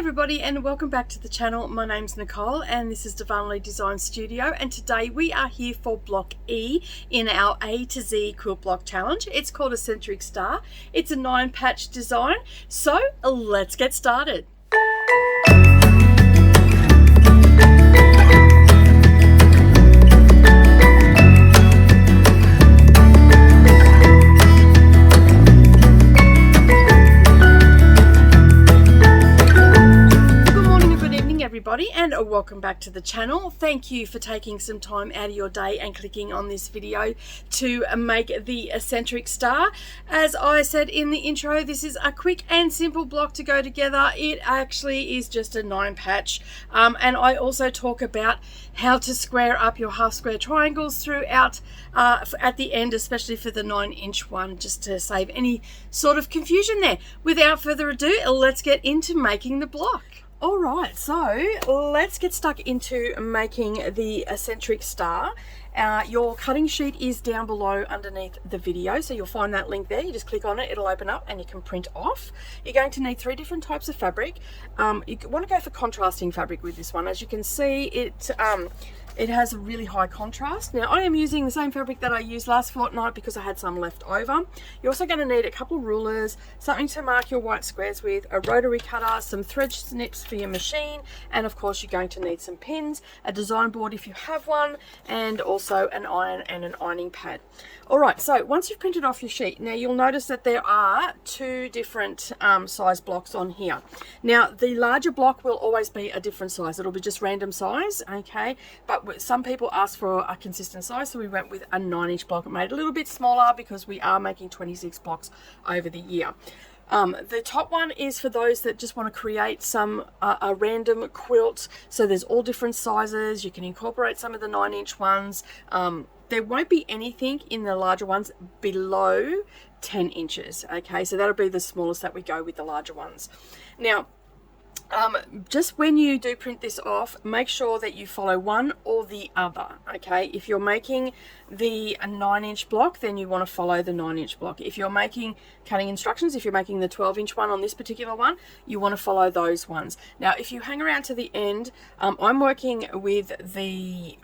everybody and welcome back to the channel. My name's Nicole and this is Darvanalee Designs Studio, and today we are here for block E in our A to Z quilt block challenge. It's called Eccentric Star. It's a 9-patch design, so let's get started. And welcome back to the channel. Thank you for taking some time out of your day and clicking on this video to make the Eccentric Star. As I said in the intro, this is a quick and simple block to go together. It actually is just a 9-patch, and I also talk about how to square up your half square triangles throughout at the end, especially for the 9-inch one, just to save any sort of confusion there. Without further ado, let's get into making the block. Alright, so let's get stuck into making the Eccentric Star. Your cutting sheet is down below underneath the video, so you'll find that link there. You just click on it, it'll open up and you can print off. You're going to need 3 different types of fabric. You want to go for contrasting fabric with this one. As you can see, it has a really high contrast. Now I am using the same fabric that I used last fortnight because I had some left over. You're also going to need a couple of rulers, something to mark your white squares with, a rotary cutter, some thread snips for your machine, and of course you're going to need some pins, a design board if you have one, and also an iron and an ironing pad. Alright, so once you've printed off your sheet, now you'll notice that there are 2 different size blocks on here. Now the larger block will always be a different size. It'll be just random size, okay, but some people asked for a consistent size, so we went with a 9-inch block. It made it a little bit smaller because we are making 26 blocks over the year. The top one is for those that just want to create some a random quilt, so there's all different sizes. You can incorporate some of the 9-inch ones. There won't be anything in the larger ones below 10 inches, okay, so that'll be the smallest that we go with the larger ones. Now just when you do print this off, make sure that you follow one or the other, okay? If you're making the 9-inch block, then you want to follow the 9-inch block. If you're making cutting instructions, if you're making the 12-inch one on this particular one, you want to follow those ones. Now if you hang around to the end, I'm working with the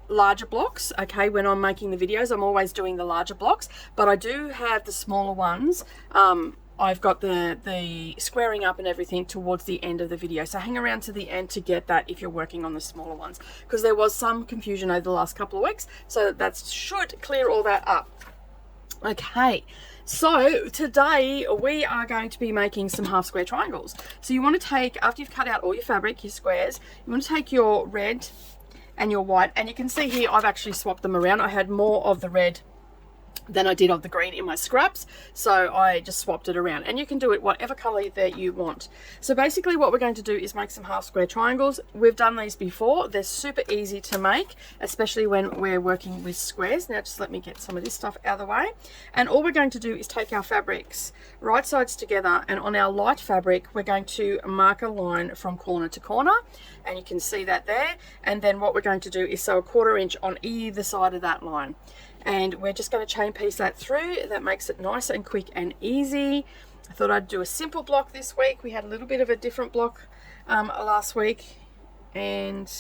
larger blocks, okay? When I'm making the videos, I'm always doing the larger blocks, but I do have the smaller ones. I've got the squaring up and everything towards the end of the video, so hang around to the end to get that if you're working on the smaller ones, because there was some confusion over the last couple of weeks, so that should clear all that up. Okay, so today we are going to be making some half square triangles. So you want to take, after you've cut out all your fabric, your squares, you want to take your red and your white, and you can see here I've actually swapped them around. I had more of the red than I did of the green in my scraps, so I just swapped it around, and you can do it whatever color that you want. So basically what we're going to do is make some half square triangles. We've done these before. They're super easy to make, especially when we're working with squares. Now just let me get some of this stuff out of the way, and all we're going to do is take our fabrics right sides together, and on our light fabric we're going to mark a line from corner to corner, and you can see that there. And then what we're going to do is sew a 1/4 inch on either side of that line, and we're just going to chain piece that through. That makes it nice and quick and easy. I thought I'd do a simple block this week. We had a little bit of a different block last week, and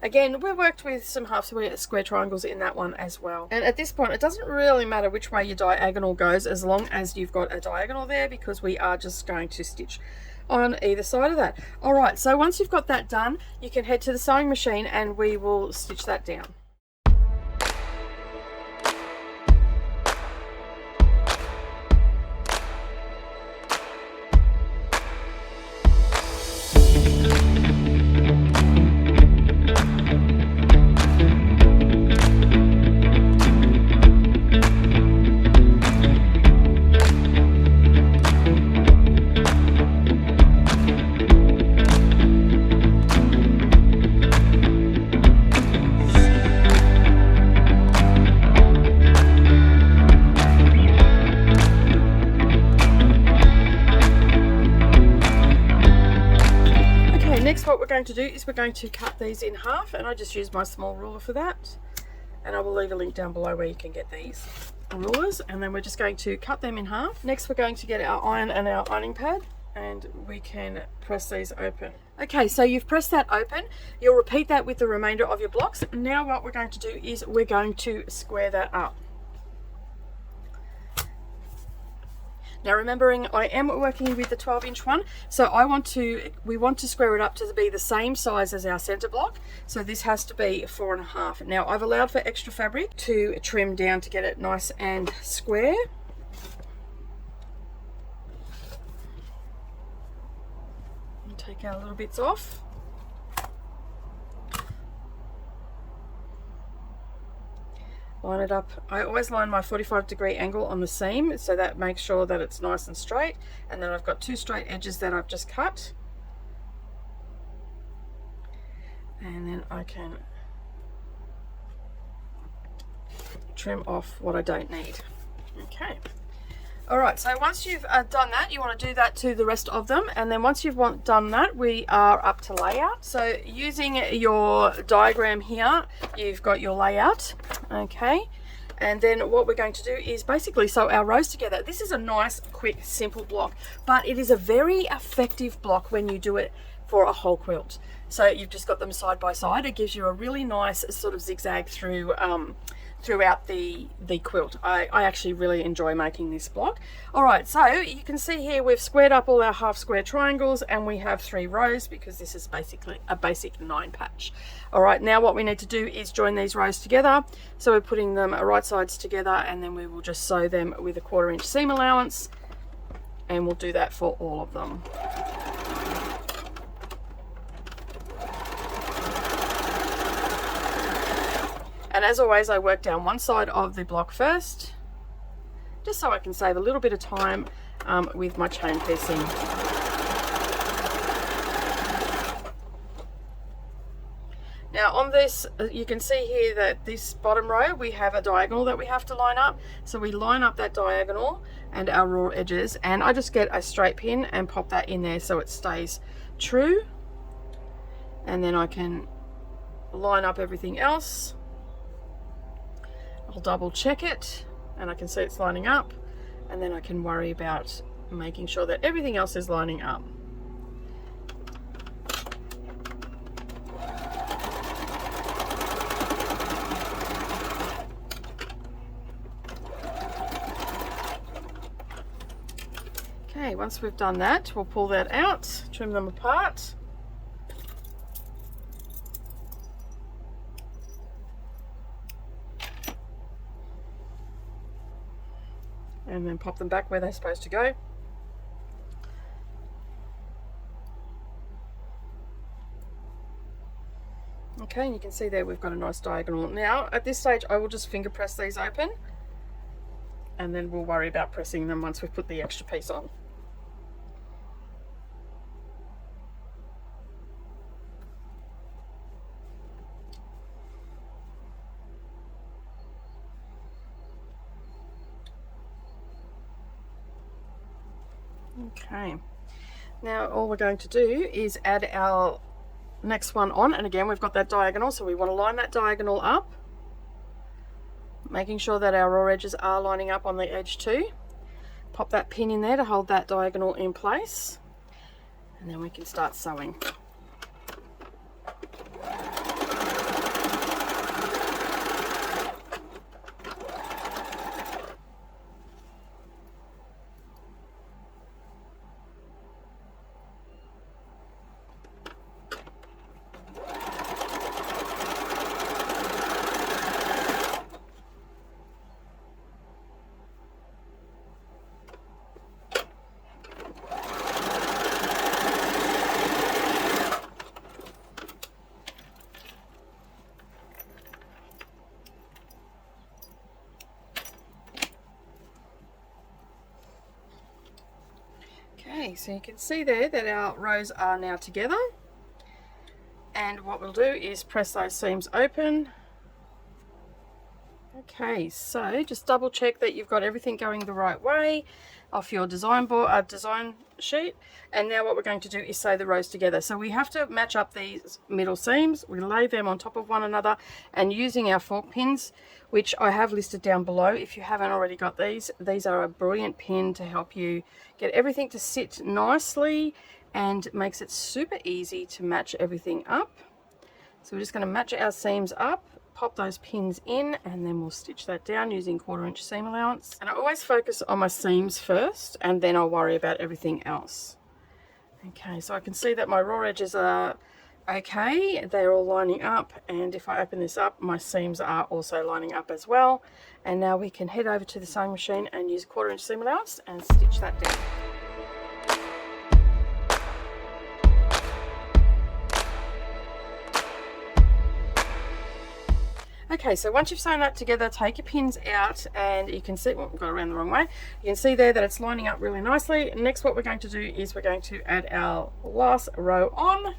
again we worked with some half square triangles in that one as well. And at this point it doesn't really matter which way your diagonal goes, as long as you've got a diagonal there, because we are just going to stitch on either side of that. Alright, so once you've got that done, you can head to the sewing machine and we will stitch that down. Next, what we're going to do is we're going to cut these in half, and I just use my small ruler for that, and I will leave a link down below where you can get these rulers. And then we're just going to cut them in half. Next we're going to get our iron and our ironing pad, and we can press these open. Okay, so you've pressed that open. You'll repeat that with the remainder of your blocks. Now what we're going to do is we're going to square that up. Now remembering I am working with the 12-inch one, so we want to square it up to be the same size as our center block. So this has to be 4.5. Now I've allowed for extra fabric to trim down to get it nice and square. And take our little bits off. Line it up. I always line my 45-degree angle on the seam, so that makes sure that it's nice and straight. And then I've got 2 straight edges that I've just cut. And then I can trim off what I don't need. Okay. Alright, so once you've done that, you want to do that to the rest of them, and then once you've done that, we are up to layout. So using your diagram here, you've got your layout, okay, and then what we're going to do is basically sew our rows together. This is a nice, quick, simple block, but it is a very effective block when you do it for a whole quilt. So you've just got them side by side. It gives you a really nice sort of zigzag throughout the quilt. I actually really enjoy making this block. Alright, so you can see here we've squared up all our half square triangles, and we have 3 rows because this is basically a basic 9 patch. Alright, now what we need to do is join these rows together. So we're putting them right sides together, and then we will just sew them with a 1/4 inch seam allowance, and we'll do that for all of them. And as always, I work down one side of the block first, just so I can save a little bit of time with my chain piecing. Now on this, you can see here that this bottom row, we have a diagonal that we have to line up. So we line up that diagonal and our raw edges, and I just get a straight pin and pop that in there so it stays true. And then I can line up everything else. I'll double check it, and I can see it's lining up, and then I can worry about making sure that everything else is lining up. Okay, once we've done that, we'll pull that out, trim them apart. And then pop them back where they're supposed to go. Okay, and you can see there we've got a nice diagonal. Now at this stage I will just finger press these open, and then we'll worry about pressing them once we've put the extra piece on. Okay, now all we're going to do is add our next one on, and again we've got that diagonal, so we want to line that diagonal up, making sure that our raw edges are lining up on the edge too. Pop that pin in there to hold that diagonal in place, and then we can start sewing. Okay, so you can see there that our rows are now together, and what we'll do is press those seams open. Okay, so just double check that you've got everything going the right way. off your design board, design sheet. And now what we're going to do is sew the rows together. So we have to match up these middle seams. We lay them on top of one another, and using our fork pins, which I have listed down below if you haven't already got these are a brilliant pin to help you get everything to sit nicely, and makes it super easy to match everything up. So we're just going to match our seams up, pop those pins in, and then we'll stitch that down using 1/4 inch seam allowance. And I always focus on my seams first, and then I'll worry about everything else. Okay, so I can see that my raw edges are okay, they're all lining up, and if I open this up, my seams are also lining up as well. And now we can head over to the sewing machine and use 1/4 inch seam allowance and stitch that down. Okay, so once you've sewn that together, take your pins out, and you can see, well, I've got it around the wrong way. You can see there that it's lining up really nicely. Next, what we're going to do is we're going to add our last row on.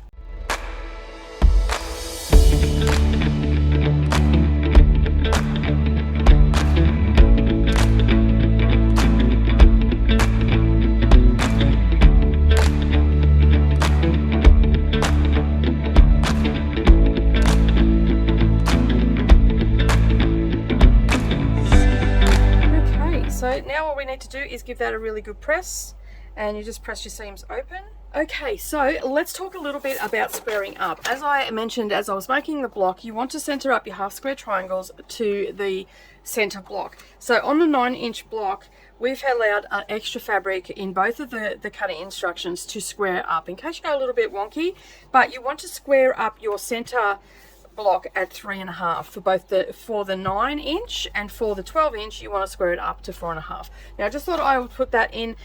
So now what we need to do is give that a really good press, and you just press your seams open. Okay, so let's talk a little bit about squaring up. As I mentioned as I was making the block, you want to center up your half square triangles to the center block. So on the 9-inch block, we've allowed extra fabric in both of the cutting instructions to square up, in case you go a little bit wonky, but you want to square up your center block at 3.5 for both the 9-inch, and for the 12-inch you want to square it up to 4.5. Now I just thought I would put that in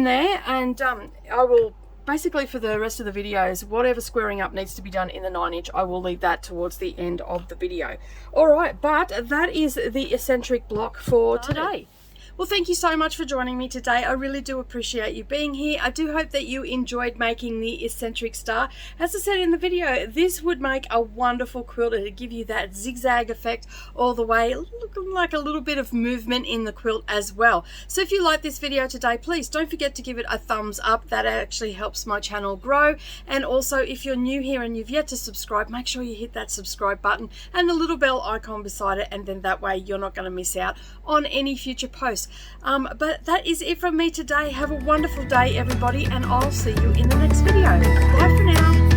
there, and I will basically, for the rest of the videos, whatever squaring up needs to be done in the 9-inch, I will leave that towards the end of the video. Alright, but that is the eccentric block for today. Well, thank you so much for joining me today. I really do appreciate you being here. I do hope that you enjoyed making the eccentric star. As I said in the video, this would make a wonderful quilt. It'd give you that zigzag effect all the way, looking like a little bit of movement in the quilt as well. So if you like this video today, please don't forget to give it a thumbs up. That actually helps my channel grow. And also, if you're new here and you've yet to subscribe, make sure you hit that subscribe button and the little bell icon beside it, and then that way you're not going to miss out on any future posts. But that is it from me today. Have a wonderful day, everybody, and I'll see you in the next video. Bye for now.